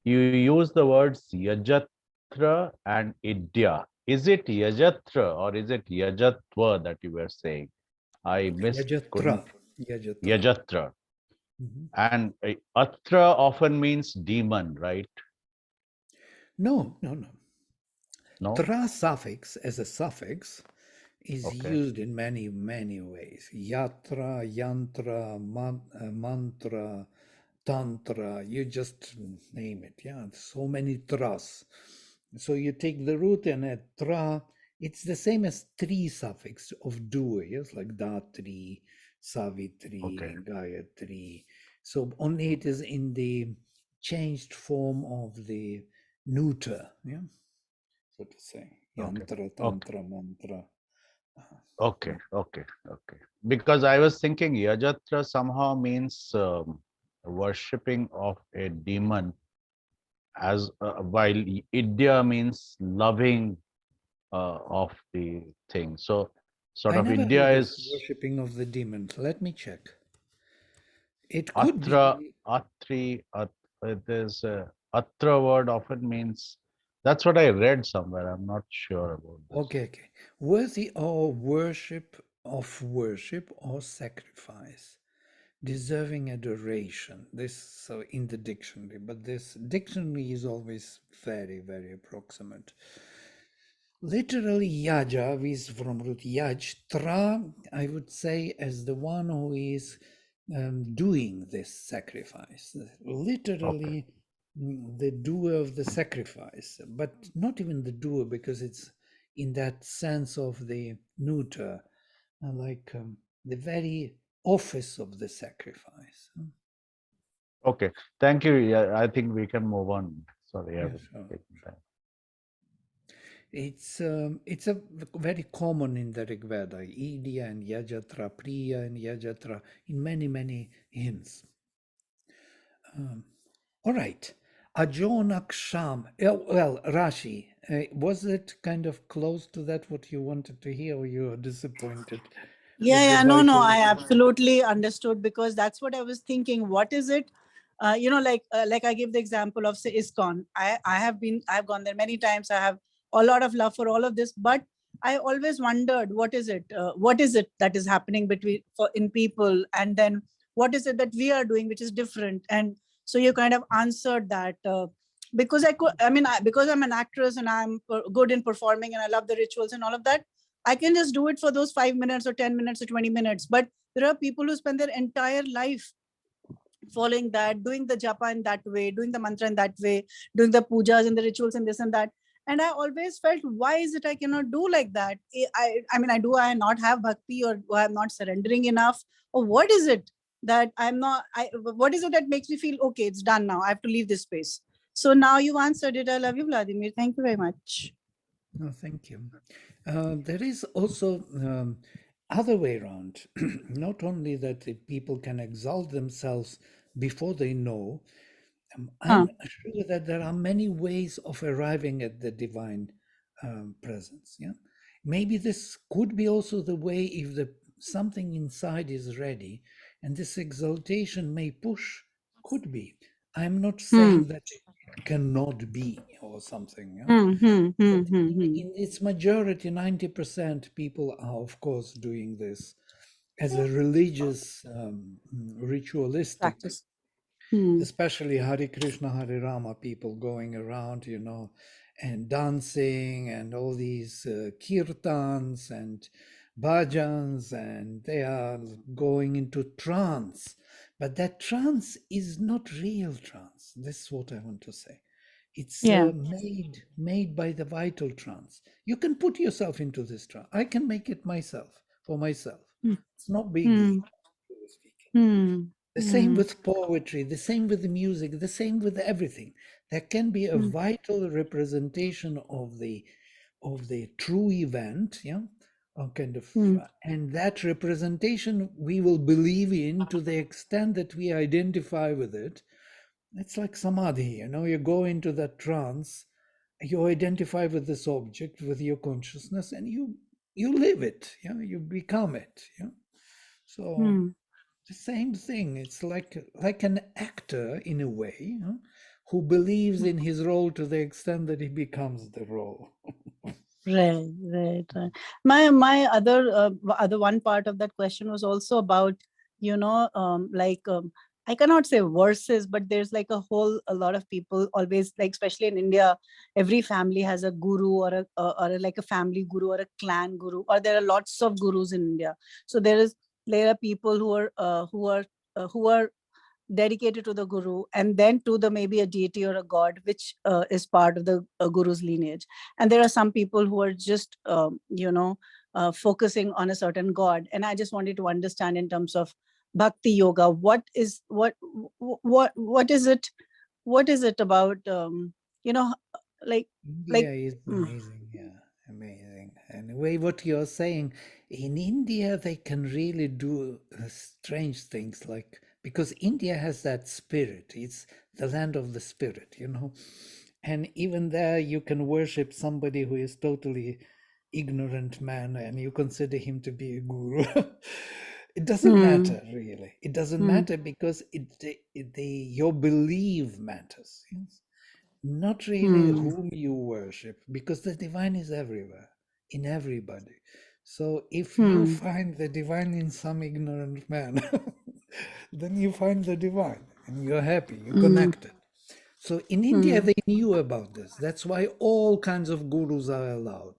[SPEAKER 4] You use the words Yajatra and Idya. Is it Yajatra or is it Yajatva that you were saying? I missed,
[SPEAKER 1] Yajatra.
[SPEAKER 4] couldn't.
[SPEAKER 1] Yajatra.
[SPEAKER 4] Yajatra.
[SPEAKER 1] Mhm.
[SPEAKER 4] And Atra often means demon, right?
[SPEAKER 1] No, no, no.
[SPEAKER 4] No?
[SPEAKER 1] Tra suffix as a suffix is
[SPEAKER 4] Okay.
[SPEAKER 1] used in many, many ways. Yatra, yantra, mantra, tantra, you just name it. Yeah, so many tras. So you take the root and a tra, it's the same as tri suffix of dua, yes, like datri,
[SPEAKER 4] Okay.
[SPEAKER 1] savitri, gayatri. So only it is in the changed form of the neuter, yeah, so to say.
[SPEAKER 4] Okay.
[SPEAKER 1] Yantra,
[SPEAKER 4] Okay.
[SPEAKER 1] tantra, mantra.
[SPEAKER 4] Okay. Okay. Okay. Because I was thinking Yajatra somehow means worshipping of a demon, as while Idya means loving of the thing. So sort
[SPEAKER 1] I
[SPEAKER 4] of
[SPEAKER 1] never
[SPEAKER 4] India
[SPEAKER 1] heard of
[SPEAKER 4] is
[SPEAKER 1] worshipping of the demons. Let me check. It could
[SPEAKER 4] Atra,
[SPEAKER 1] be.
[SPEAKER 4] Atri, it is Atra word often means, that's what I read somewhere. I'm not sure about this.
[SPEAKER 1] Okay, okay. Worthy or worship or sacrifice, deserving adoration. This so in the dictionary, but this dictionary is always very, very approximate. Literally, yaja is from root yaj. Tra, I would say, as the one who is doing this sacrifice.
[SPEAKER 4] Okay.
[SPEAKER 1] Literally, the doer of the sacrifice, but not even the doer because it's in that sense of the neuter, like the very office of the sacrifice.
[SPEAKER 4] Okay. Thank you. Yeah, I think we can move on. Sorry, I
[SPEAKER 1] Yeah,
[SPEAKER 4] was
[SPEAKER 1] sure.
[SPEAKER 4] taking time.
[SPEAKER 1] It's a very common in the Rig Veda, Idya and Yajatra, Priya and Yajatra, in many, many hymns. All right. Ajonaksham. Well, Rashi, was it kind of close to that what you wanted to hear, or you are disappointed
[SPEAKER 5] Yeah,
[SPEAKER 1] with the
[SPEAKER 5] yeah, no, no,
[SPEAKER 1] vital?
[SPEAKER 5] I absolutely understood, because that's what I was thinking. What is it? Like I give the example of, say, ISKCON. I've gone there many times. I have a lot of love for all of this, but I always wondered, what is it? What is it that is happening in people, and then what is it that we are doing which is different? And so you kind of answered that. Because because I'm an actress and I'm good in performing and I love the rituals and all of that, I can just do it for those 5 minutes or 10 minutes or 20 minutes. But there are people who spend their entire life following that, doing the japa in that way, doing the mantra in that way, doing the pujas and the rituals and this and that. And I always felt, why is it I cannot do like that? I not have bhakti, or I'm not surrendering enough? Or what is it that what is it that makes me feel, okay, it's done now, I have to leave this space? So now you've answered it. I love you, Vladimir. Thank you very much.
[SPEAKER 1] No, thank you. There is also other way around. Not only that the people can exalt themselves before they know,
[SPEAKER 5] Huh.
[SPEAKER 1] I'm sure that there are many ways of arriving at the divine presence. Yeah, maybe this could be also the way if the something inside is ready, and this exaltation may push. Could be. I'm not
[SPEAKER 5] Hmm.
[SPEAKER 1] saying that it cannot be or something. Yeah?
[SPEAKER 5] Hmm. Hmm. Hmm.
[SPEAKER 1] But
[SPEAKER 5] Hmm. Hmm.
[SPEAKER 1] in its majority, 90% people are, of course, doing this as a religious, ritualistic,
[SPEAKER 5] Practice. Hmm.
[SPEAKER 1] especially Hare Krishna, Hare Rama people going around, and dancing and all these kirtans and bhajans, and they are going into trance. But that trance is not real trance. This is what I want to say. It's
[SPEAKER 5] Yeah.
[SPEAKER 1] made by the vital trance. You can put yourself into this trance. I can make it myself for myself.
[SPEAKER 5] Hmm.
[SPEAKER 1] It's not
[SPEAKER 5] Hmm.
[SPEAKER 1] biggie, speaking.
[SPEAKER 5] Hmm.
[SPEAKER 1] The same
[SPEAKER 5] Hmm.
[SPEAKER 1] with poetry, the same with the music, the same with everything. There can be a
[SPEAKER 5] Hmm.
[SPEAKER 1] vital representation of the true event, yeah, or kind of,
[SPEAKER 5] Hmm.
[SPEAKER 1] and that representation we will believe in to the extent that we identify with it. It's like samadhi, you go into that trance, you identify with this object, with your consciousness, and you live it, you become it, So
[SPEAKER 5] Hmm.
[SPEAKER 1] the same thing. It's like an actor in a way, who believes in his role to the extent that he becomes the role.
[SPEAKER 5] Right. My other one part of that question was also about, I cannot say verses, but there's like a lot of people always, like especially in India, every family has a guru or like a family guru or a clan guru, or there are lots of gurus in India. So there are people who are dedicated to the guru, and then to the maybe a deity or a god, which is part of the guru's lineage. And there are some people who are just focusing on a certain god. And I just wanted to understand, in terms of bhakti yoga, what is it about, you know like
[SPEAKER 1] India
[SPEAKER 5] like
[SPEAKER 1] is
[SPEAKER 5] mm,
[SPEAKER 1] amazing, yeah, amazing. And the way what you're saying, in India, they can really do strange things, like, because India has that spirit. It's the land of the spirit, And even there, you can worship somebody who is totally ignorant man, and you consider him to be a guru. It doesn't
[SPEAKER 5] mm,
[SPEAKER 1] matter, really. It doesn't
[SPEAKER 5] mm,
[SPEAKER 1] matter because your belief matters. Yes? Not really
[SPEAKER 5] mm,
[SPEAKER 1] whom you worship, because the divine is everywhere, in everybody. So if you
[SPEAKER 5] mm,
[SPEAKER 1] find the divine in some ignorant man, then you find the divine and you're happy, you're
[SPEAKER 5] mm,
[SPEAKER 1] connected. So in India,
[SPEAKER 5] mm,
[SPEAKER 1] they knew about this. That's why all kinds of gurus are allowed.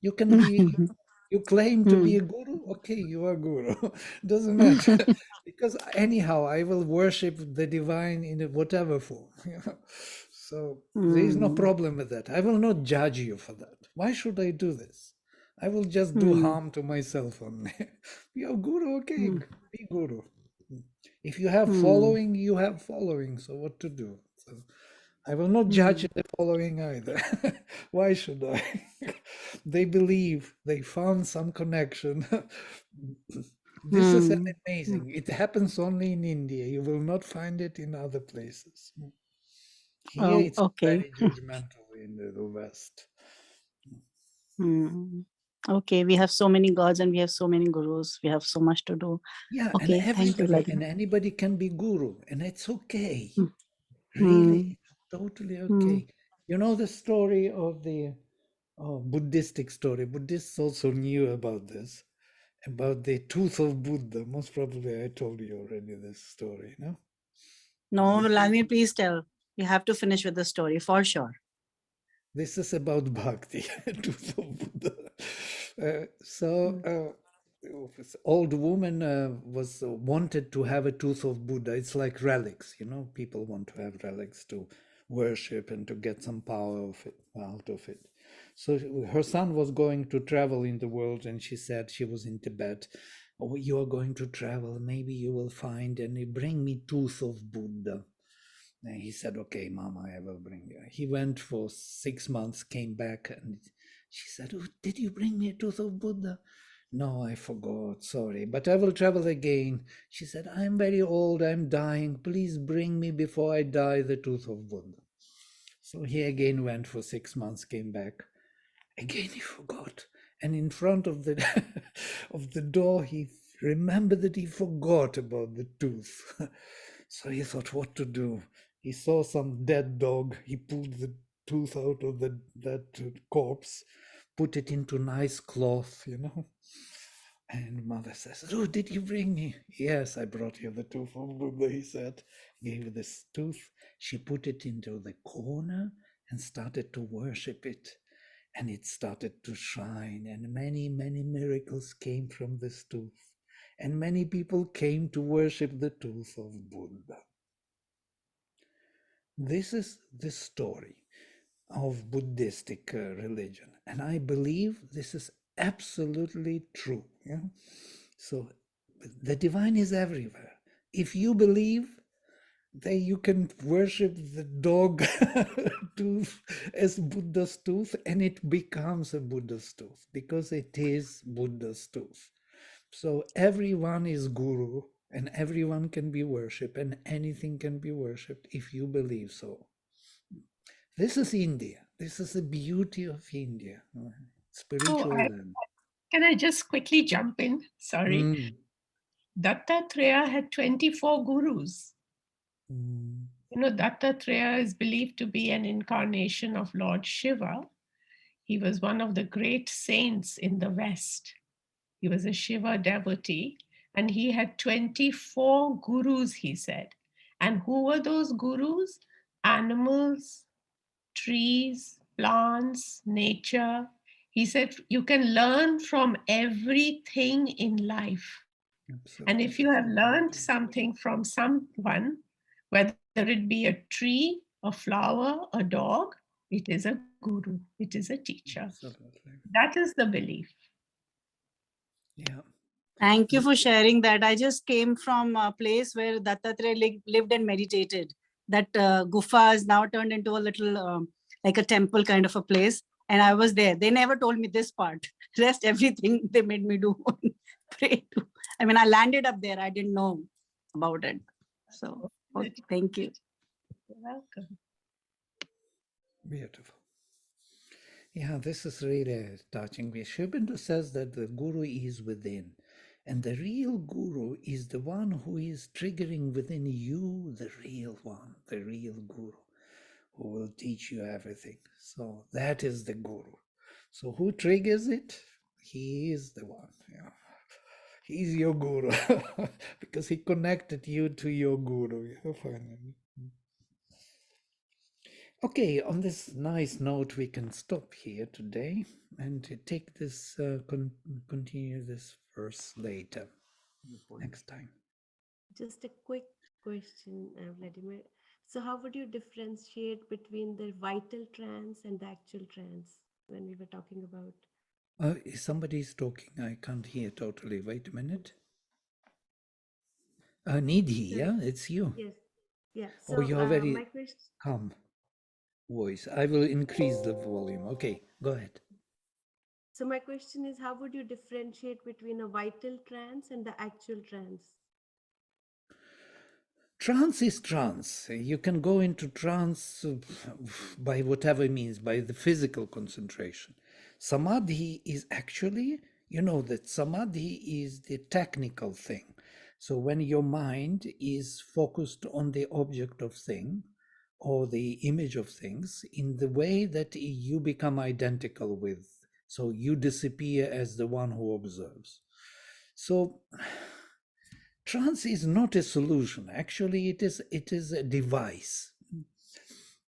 [SPEAKER 1] You can be,
[SPEAKER 5] mm,
[SPEAKER 1] you claim to be
[SPEAKER 5] mm,
[SPEAKER 1] a guru, okay, you are guru. Doesn't matter. Because anyhow, I will worship the divine in whatever form. So there is no
[SPEAKER 5] mm,
[SPEAKER 1] problem with that. I will not judge you for that. Why should I do this? I will just do
[SPEAKER 5] mm,
[SPEAKER 1] harm to myself only. You're guru, okay,
[SPEAKER 5] mm,
[SPEAKER 1] be guru. If you have
[SPEAKER 5] mm,
[SPEAKER 1] following, you have following. So what to do? So I will not judge
[SPEAKER 5] mm,
[SPEAKER 1] the following either. Why should I? They believe they found some connection. This is an
[SPEAKER 5] mm, mm.
[SPEAKER 1] amazing. It happens only in India. You will not find it in other places. Here it's
[SPEAKER 5] Okay.
[SPEAKER 1] very judgmental in the West.
[SPEAKER 5] Hmm. Okay, we have so many gods and we have so many gurus. We have so much to do.
[SPEAKER 1] Yeah, and
[SPEAKER 5] Okay, thank you,
[SPEAKER 1] everybody
[SPEAKER 5] Ladna.
[SPEAKER 1] and anybody can be guru, and it's okay.
[SPEAKER 5] Hmm.
[SPEAKER 1] Really,
[SPEAKER 5] Hmm.
[SPEAKER 1] it's totally
[SPEAKER 5] Hmm.
[SPEAKER 1] okay. You know the story of the Buddhistic story. Buddhists also knew about this, about the tooth of Buddha. Most probably, I told you already this story. No,
[SPEAKER 5] No,
[SPEAKER 1] this is
[SPEAKER 5] Ladna, please tell. You have to finish with the story for sure.
[SPEAKER 1] this is about bhakti, tooth of Buddha. So.
[SPEAKER 5] Hmm.
[SPEAKER 1] This old woman was wanted to have a tooth of Buddha. It's like relics, People want to have relics to worship and to get some power of it, out of it. So her son was going to travel in the world, and she said, she was in Tibet. Oh, you are going to travel. Maybe you will find, and you bring me tooth of Buddha. And he said, okay, Mama, I will bring you. He went for 6 months, came back, and she said, oh, did you bring me a tooth of Buddha? No, I forgot, sorry, but I will travel again. She said, I'm very old, I'm dying. Please bring me before I die the tooth of Buddha. So he again went for 6 months, came back. Again he forgot. And in front of the of the door, he remembered that he forgot about the tooth. So he thought what to do. He saw some dead dog. He pulled the tooth out of that corpse, put it into nice cloth. And mother says, oh, did you bring me? Yes, I brought you the tooth of Buddha, he said. Gave her this tooth. She put it into the corner and started to worship it. And it started to shine, and many, many miracles came from this tooth. And many people came to worship the tooth of Buddha. This is the story of Buddhistic religion. And I believe this is absolutely true. Yeah? So the divine is everywhere. If you believe, then you can worship the dog tooth as Buddha's tooth, and it becomes a Buddha's tooth because it is Buddha's tooth. So everyone is guru, and everyone can be worshipped, and anything can be worshipped if you believe so. This is India. This is the beauty of India.
[SPEAKER 2] Oh,
[SPEAKER 1] Spiritual land.
[SPEAKER 2] can I just quickly jump in? Sorry.
[SPEAKER 1] Mm.
[SPEAKER 2] Dattatreya had 24 gurus.
[SPEAKER 1] Mm.
[SPEAKER 2] You know, Dattatreya is believed to be an incarnation of Lord Shiva. He was one of the great saints in the West. He was a Shiva devotee, and he had 24 gurus, he said. And who were those gurus? Animals, trees, plants, nature. He said, you can learn from everything in life.
[SPEAKER 1] Absolutely.
[SPEAKER 2] And if you have learned something from someone, whether it be a tree, a flower, a dog, it is a guru, it is a teacher.
[SPEAKER 1] Absolutely.
[SPEAKER 2] That is the belief.
[SPEAKER 1] Yeah.
[SPEAKER 5] Thank you for sharing that. I just came from a place where Dattatreya lived and meditated. That gufa is now turned into a little like a temple kind of a place. And I was there. They never told me this part. Rest everything they made me do. Pray to. I mean, I landed up there. I didn't know about it. So okay, thank you.
[SPEAKER 2] You're welcome.
[SPEAKER 1] Beautiful. Yeah, this is really touching. Sri Aurobindo says that the guru is within, and the real guru is the one who is triggering within you the real one, the real guru, who will teach you everything. So that is the guru. So who triggers it? He is the one. Yeah. He's your guru because he connected you to your guru. Finally. Okay, on this nice note, we can stop here today and take this, continue this verse later, next time.
[SPEAKER 6] Just a quick question, Vladimir. So how would you differentiate between the vital trance and the actual trance when we were talking about?
[SPEAKER 1] Somebody's talking. I can't hear totally. Wait a minute. Nidhi, yeah, it's you.
[SPEAKER 6] Yes. Yeah.
[SPEAKER 1] Oh,
[SPEAKER 6] So
[SPEAKER 1] you're very
[SPEAKER 6] my question.
[SPEAKER 1] calm voice. I will increase the volume. Okay, go ahead.
[SPEAKER 6] So my question is, how would you differentiate between a vital trance and the actual trance?
[SPEAKER 1] Trance is trance. You can go into trance by whatever means, by the physical concentration. Samadhi is actually, you know, that samadhi is the technical thing. So when your mind is focused on the object of thing or the image of things in the way that you become identical with, so you disappear as the one who observes. So trance is not a solution. Actually, it is a device.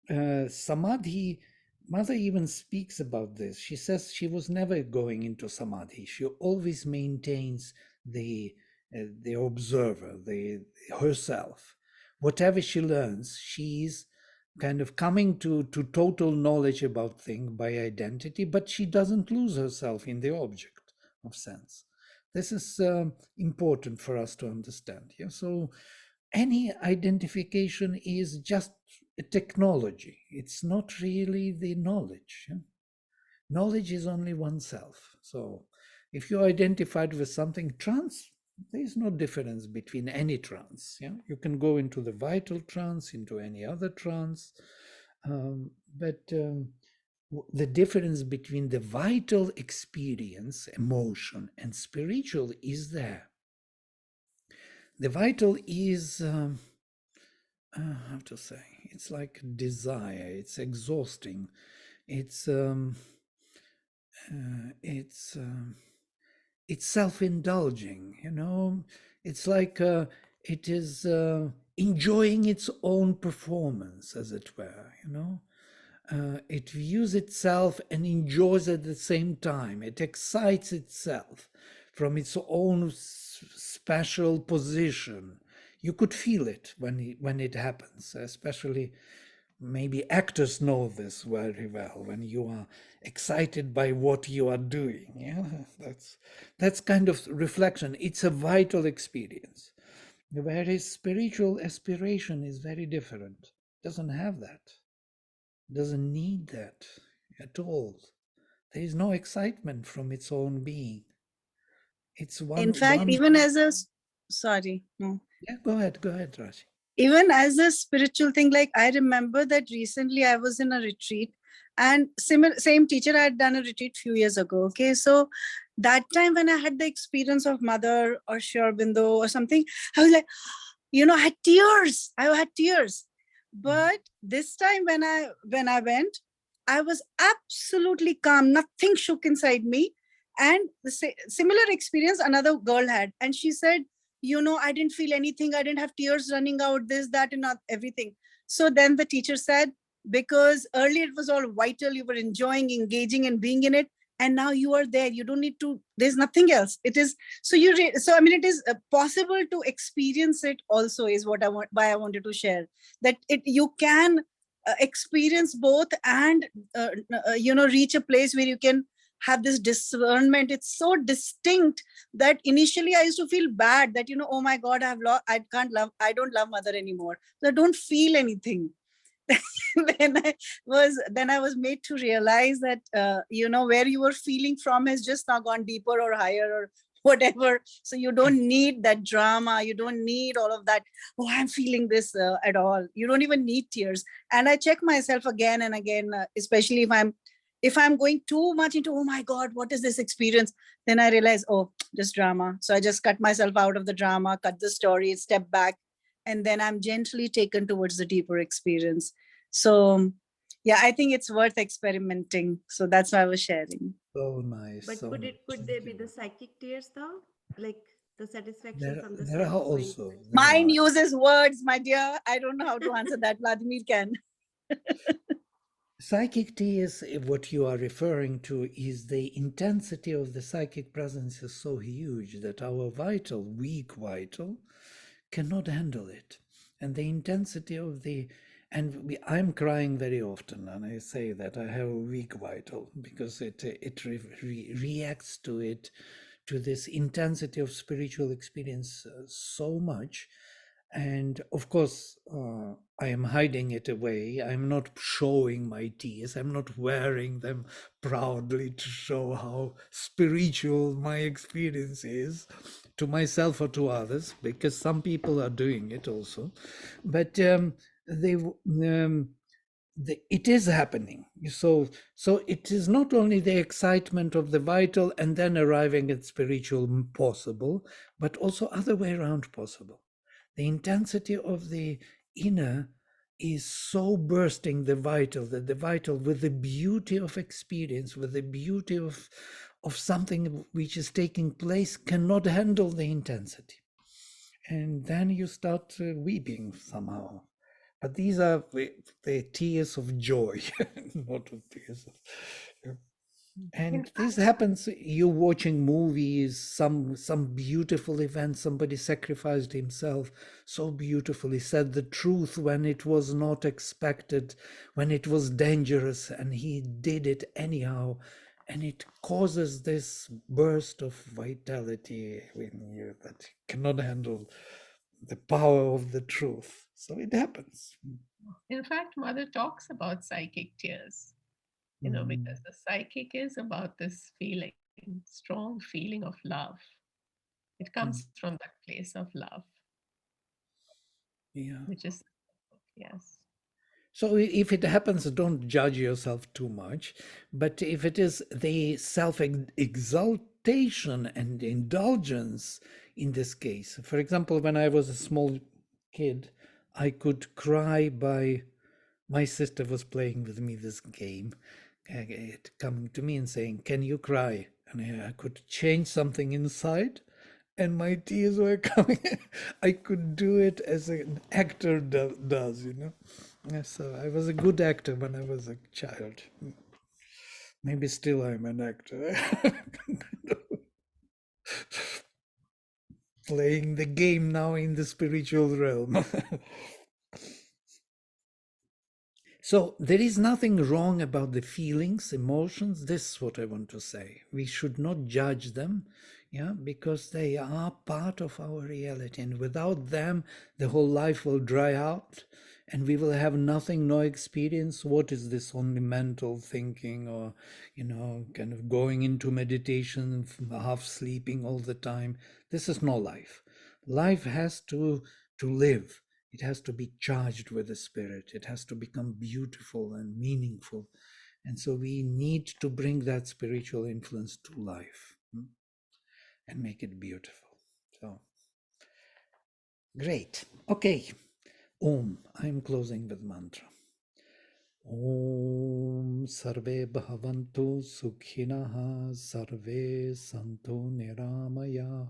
[SPEAKER 1] Samadhi, Mother even speaks about this. She says she was never going into samadhi. She always maintains the observer, herself. Whatever she learns, she's kind of coming to total knowledge about thing by identity, but she doesn't lose herself in the object of sense. This is important for us to understand. Yeah? So any identification is just a technology. It's not really the knowledge. Yeah? Knowledge is only oneself. So if you're identified with something trance, there is no difference between any trance. Yeah? You can go into the vital trance, into any other trance, but the difference between the vital experience, emotion, and spiritual is there. The vital is, how to say, it's like desire, it's exhausting, it's self-indulging, you know, it's like it is enjoying its own performance, as it were, you know. It views itself and enjoys at the same time. It excites itself from its own special position. You could feel it when it happens, especially maybe actors know this very well. When you are excited by what you are doing, yeah, that's kind of reflection. It's a vital experience. Whereas spiritual aspiration is very different. Doesn't have that. Doesn't need that at all. There is no excitement from its own being. It's one.
[SPEAKER 5] In fact, even as a, sorry, no.
[SPEAKER 1] Yeah, go ahead, Rashi.
[SPEAKER 5] Even as a spiritual thing, like I remember that recently I was in a retreat and same teacher had done a retreat few years ago. Okay, so that time when I had the experience of Mother or Sri Aurobindo or something, I was like, I had tears. I had tears. But this time when I went, I was absolutely calm. Nothing shook inside me. And the similar experience another girl had. And she said, I didn't feel anything. I didn't have tears running out, this, that, and not everything. So then the teacher said, because earlier it was all vital, you were enjoying, engaging, and being in it. And now you are there. You don't need to, there's nothing else. It is, it is possible to experience it also, is what why I wanted to share. That you can experience both and, reach a place where you can have this discernment. It's so distinct that initially I used to feel bad that, oh my God, I don't love Mother anymore. So I don't feel anything. then I was made to realize that, where you were feeling from has just now gone deeper or higher or whatever. So you don't need that drama. You don't need all of that. Oh, I'm feeling this at all. You don't even need tears. And I check myself again and again, especially if I'm going too much into, oh my God, what is this experience? Then I realize, oh, just drama. So I just cut myself out of the drama, cut the story, step back, and then I'm gently taken towards the deeper experience. So yeah, I think it's worth experimenting. So that's why I was sharing.
[SPEAKER 1] So nice.
[SPEAKER 6] But
[SPEAKER 1] so
[SPEAKER 6] could they be the psychic tears though? Like the satisfaction
[SPEAKER 1] there,
[SPEAKER 6] from the
[SPEAKER 1] there are
[SPEAKER 6] self going
[SPEAKER 1] also
[SPEAKER 6] through it?
[SPEAKER 5] Mine uses words, my dear. I don't know how to answer that. Vladimir can.
[SPEAKER 1] psychic tears. What you are referring to is the intensity of the psychic presence is so huge that our weak vital, cannot handle it, and the intensity of I'm crying very often, and I say that I have a weak vital because it reacts to this intensity of spiritual experience so much. And of course, I am hiding it away. I'm not showing my tears. I'm not wearing them proudly to show how spiritual my experience is to myself or to others, because some people are doing it also. But it is happening. So it is not only the excitement of the vital and then arriving at spiritual possible, but also other way around possible. The intensity of the inner is so bursting the vital, that the vital, with the beauty of experience, with the beauty of something which is taking place, cannot handle the intensity. And then you start weeping somehow. But these are the tears of joy, not of tears of... And this happens, you watching movies, some beautiful event, somebody sacrificed himself so beautifully, said the truth when it was not expected, when it was dangerous, and he did it anyhow. And it causes this burst of vitality in you that cannot handle the power of the truth. So it happens.
[SPEAKER 2] In fact, Mother talks about psychic tears, because the psychic is about this feeling, strong feeling of love. It comes from that place of love,
[SPEAKER 1] Yeah.
[SPEAKER 2] which is, yes.
[SPEAKER 1] So if it happens, don't judge yourself too much. But if it is the self-exaltation and indulgence in this case, for example, when I was a small kid, I could cry by... My sister was playing with me this game, coming to me and saying, "Can you cry?" And I could change something inside, and my tears were coming. I could do it as an actor does, So I was a good actor when I was a child. Maybe still I'm an actor. Playing the game now in the spiritual realm. So there is nothing wrong about the feelings, emotions. This is what I want to say. We should not judge them, because they are part of our reality. And without them, the whole life will dry out and we will have nothing, no experience. What is this only mental thinking, or, kind of going into meditation, half sleeping all the time? This is no life. Life has to live. It has to be charged with the spirit. It has to become beautiful and meaningful. And so we need to bring that spiritual influence to life. and make it beautiful. So great. Okay. Om. I'm closing with mantra. Om Sarve Bhavantu Sukhinaha Sarve Santu Niramaya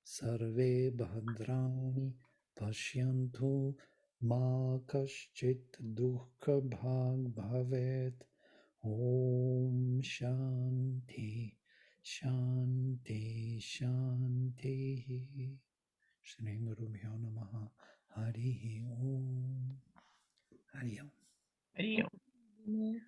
[SPEAKER 1] Sarve Bhadrani Pashyantu Ma Kaschit Dukkha Bhag Bhavet. Om Shanti Shanti Shanti. Shri Gurubhyo Namaha. Hari Om. Hari Om.
[SPEAKER 3] Hey,
[SPEAKER 2] Yeah.